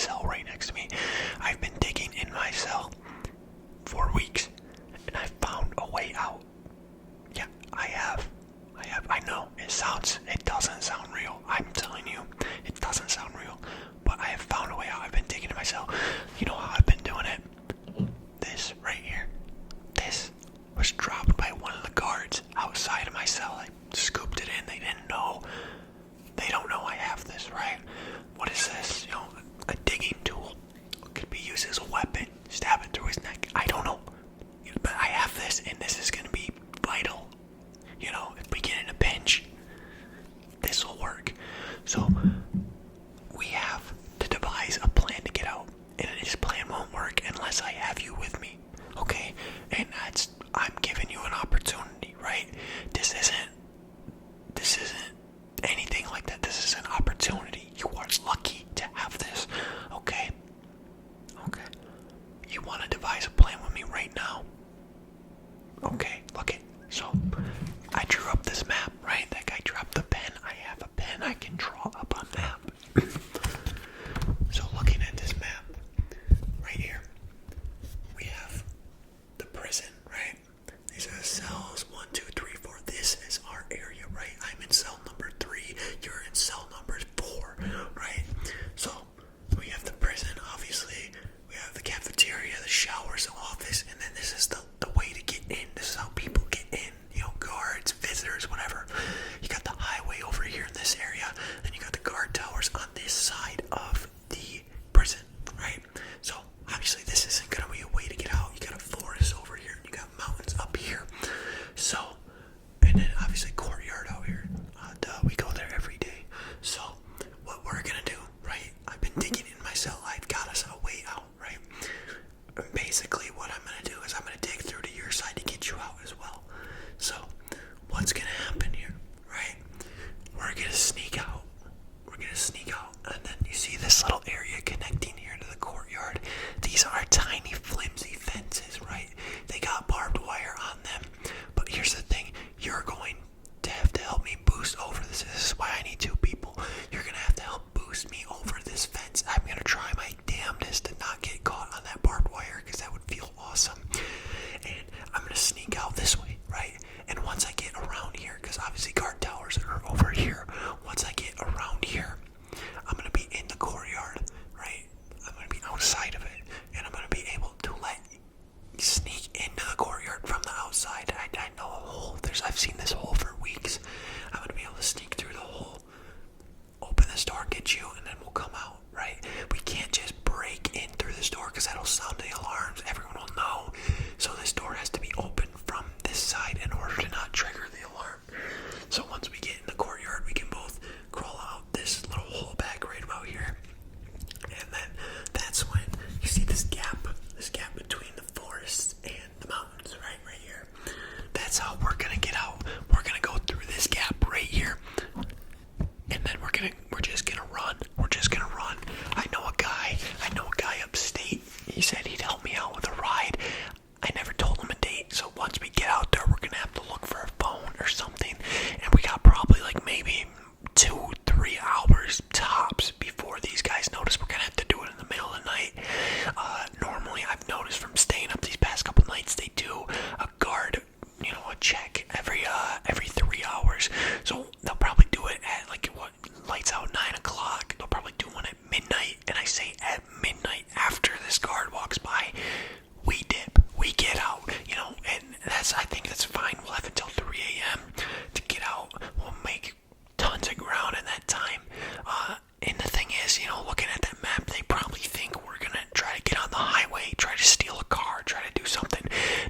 cell right next to me. I've been digging in my cell for weeks, and I found a way out. Yeah, I have. I know, it doesn't sound real. I'm telling you, it doesn't sound real. But I have found a way out. I've been digging in my cell. You know how I've been doing it? This right here. This was dropped by one of the guards outside of my cell. I scooped it in. They didn't know. They don't know I have this, right? What is this? You know, a digging tool. It could be used as a weapon. Stab it through his neck. I don't know. But I have this, and this is going to be vital. You know, if we get in a pinch, this will work. So, we have to devise a plan to get out. And this plan won't work unless I have you with me. Okay? And I'm giving you an opportunity, right? This isn't anything like that. This is an opportunity. You are lucky to have this. Okay? Okay. You want to devise a plan with me right now? Okay, look it. So, I drew up this map, right? That guy dropped the pen. I have a pen. I can draw up a map. So, looking at this map, right here, we have the prison, right? These are the cells, 1, 2, 3, 4. This is our area, right? I'm in cell number 3. You're in cell number 4, right? So, we have the prison, obviously. We have the cafeteria, the showers, the office, and then this is the way to get in. This is how people get in. You know, guards, visitors, whatever. You got the highway over here in this area. Then you got the guard towers on this side of the prison, right? So, obviously, this isn't going to be a way to get out. You got a forest over here, and you got mountains up here. So, and then obviously courtyard out here. We go there every day. So, what we're going to do, right? I've been digging in my cell. I've got us a way out, right? Basically, what I'm going to do is I'm going to dig through to your side to get you out as well. So, what's going to happen here, right? We're going to sneak out. And then you see this little area connecting here to the courtyard. These are tiny, flimsy fences, right? They got barbed wire on them. But here's the thing. You're going to have to help me boost over this. This is why I need 2 people. You're going to have to help boost me over this fence. I'm going to try my damnedest to not get caught on that barbed wire because that would feel awesome. And I'm going to sneak out this way, right? And once I get around here, because obviously guard towers are over here. Once I get around here, I'm going to be in the courtyard, right? I'm going to be outside of it. And I'm going to be able to sneak into the courtyard from the outside. I know a hole. I've seen this hole for weeks. I'm going to be able to sneak through the hole, open this door, get you, and then we'll come out, right? We can't just break in through this door because that'll sound the alarms. Everyone will know. So this door has to be open from this side in order to not trigger the alarm. So once we get in the courtyard, we can both crawl out this little hole back right about here. And then that's when you see this gap between the forest and the mountains, right here. That's how we're gonna get out. We're gonna go through this gap right here. And then we're just gonna run. I know a guy upstate. He said he'd help me out with a ride. I never told him a date, so once we get out there, we're gonna have to look for a phone or something. And we got probably maybe 2-3 hours tops before these guys notice. We're gonna have to do it in the middle of the night. Normally, I've noticed from staying up these past couple nights, they do a guard, a check every 3 hours. So they'll probably do it at lights out 9 o'clock. They'll probably do one at midnight. And I say at midnight after this guard walks by, we dip, we get out, and I think that's fine. We'll have until 3 a.m. to get out. We'll make tons of ground in that time. And the thing is, looking at that map, they probably think we're gonna try to get on the highway, try to steal a car, try to do something.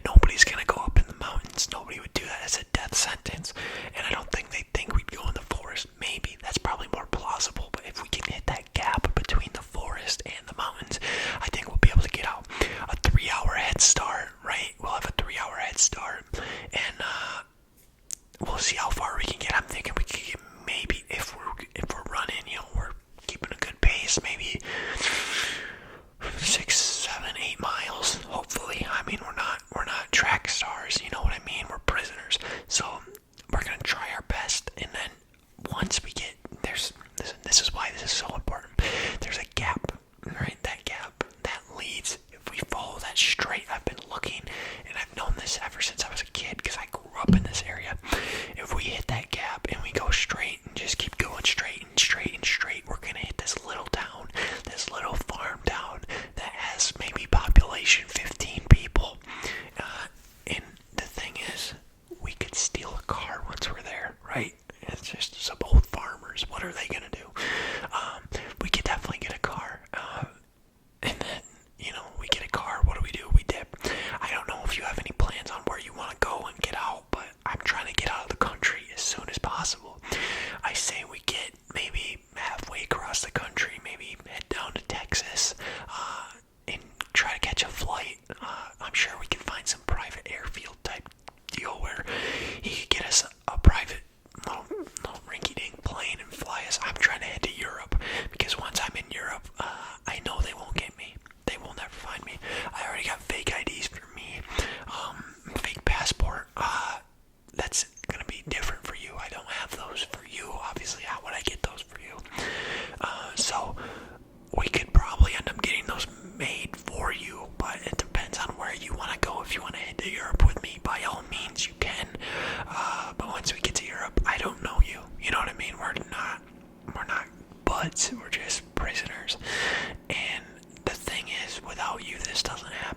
Nobody's gonna go up in the mountains. Nobody would do that. It's a death sentence. And I don't think they think we'd go in the forest. Maybe. That's probably more plausible. But if we can hit that gap between the forest and the mountains, I think we'll be able to get out. A 3-hour head start, right? We'll have a 3-hour head start. And we'll see how far we can get. I'm thinking we can get, maybe if we're running, we're keeping a good pace, maybe 6, 7, 8 miles. Hopefully, I mean we're not track stars. You know what I mean? We're prisoners, so we're gonna try our best. And then once we get this is why this is so important. There's a gap right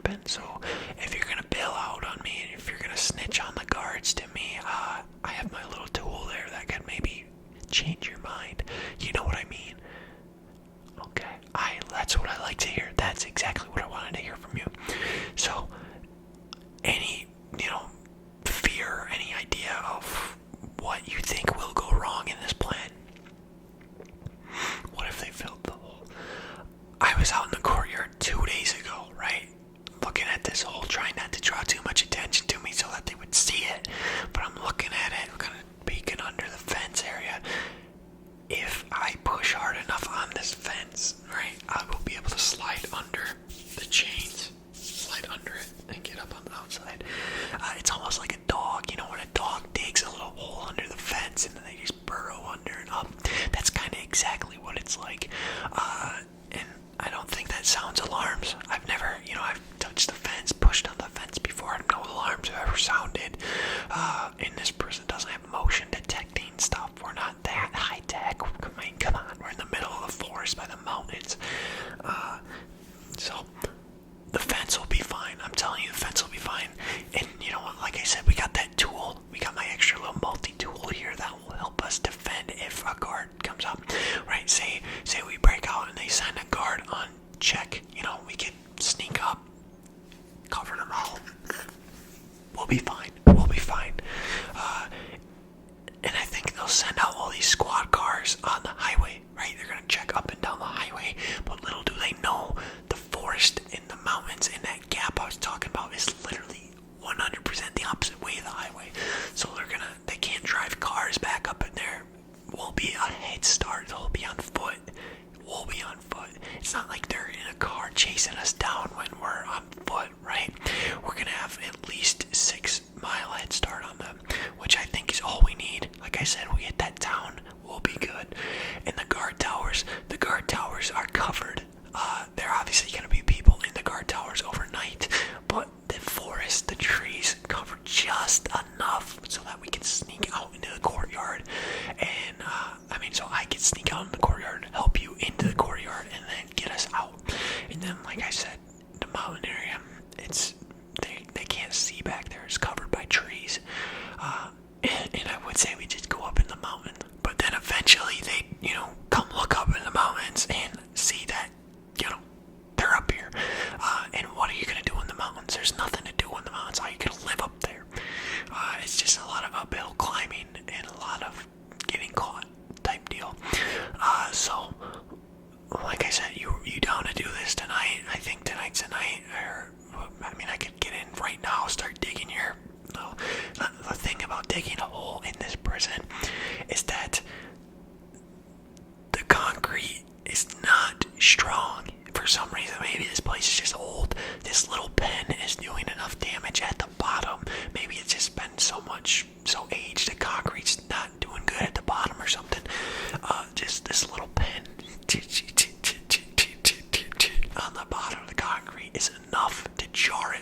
happen. So if you're gonna bail out on me, if you're gonna snitch on the guards to me, I have my little tool there that could maybe change your mind. You know what I mean? Okay, that's what I like to hear. That's exactly what I wanted to hear from you. So, any, fear, any idea of what you think will go wrong in this plan? What if they filled the hole? I was out in the courtyard 2 days ago, right? Looking at this hole, trying not to draw too much attention to me so that they would see it. But I'm looking at it, kind of peeking under the fence area. If I push hard enough on this fence, right, I will be able to slide under the chains, slide under it, and get up on the outside. It's almost like a dog, when a dog digs a little hole under the fence and then they just burrow under and up. That's kind of exactly what it's like. And I don't think that sounds alarms. I've never, I've touched the fence, pushed on the fence before, and no alarms have ever sounded. And this prison doesn't have motion detecting stuff. We're not that high tech. I mean, come on, we're in the middle of the forest by the mountains. So the fence will be fine. I'm telling you, the fence will be fine. And you know what? Like I said, we got that tool. We got my extra little multi-tool here that will help us defend if a guard comes up. Right? Say we break out and they send a guard on check. We can sneak up, cover them all. We'll be fine. We'll be fine. And I think they'll send out all these squad cars on the highway, right? They're gonna check up and down the highway, but little do they know the forest and the mountains and that gap I was talking about is literally 100% the opposite way of the highway. So they can't drive cars back up in there. We'll be a head start. They'll be on foot. We'll be on foot. It's not like they're in a car chasing us down when we're on foot, right? We're gonna have at least 6 mile head start on them, which I think is all we need. Like I said, we hit that town, we'll be good. And the guard towers are covered. There are obviously gonna be people in the guard towers overnight, but the forest, the trees cover just enough so that we can sneak out into the courtyard. And so I can sneak out in the courtyard, help you into the courtyard, and then get us out. And then, like I said, the mountain area, they can't see back there. It's covered by trees. And I would say we just go up in the mountain. But then eventually they, come look up in the mountains and see that, they're up here. And what are you going to do in the mountains? There's nothing to do in the mountains. How are you going to live up there? It's just a lot of uphill climbing and a lot of getting caught type deal. So, like I said, you down to do this tonight? I think tonight's the night. I could get in right now, start digging here. No, the thing about digging a hole in this prison is that the concrete is not strong. For some reason, maybe this place is just old. This little pen is doing enough damage at the bottom. Maybe it's just been so aged, the concrete's not doing good at the bottom or something. Just this little pen on the bottom of the concrete is enough to jar it.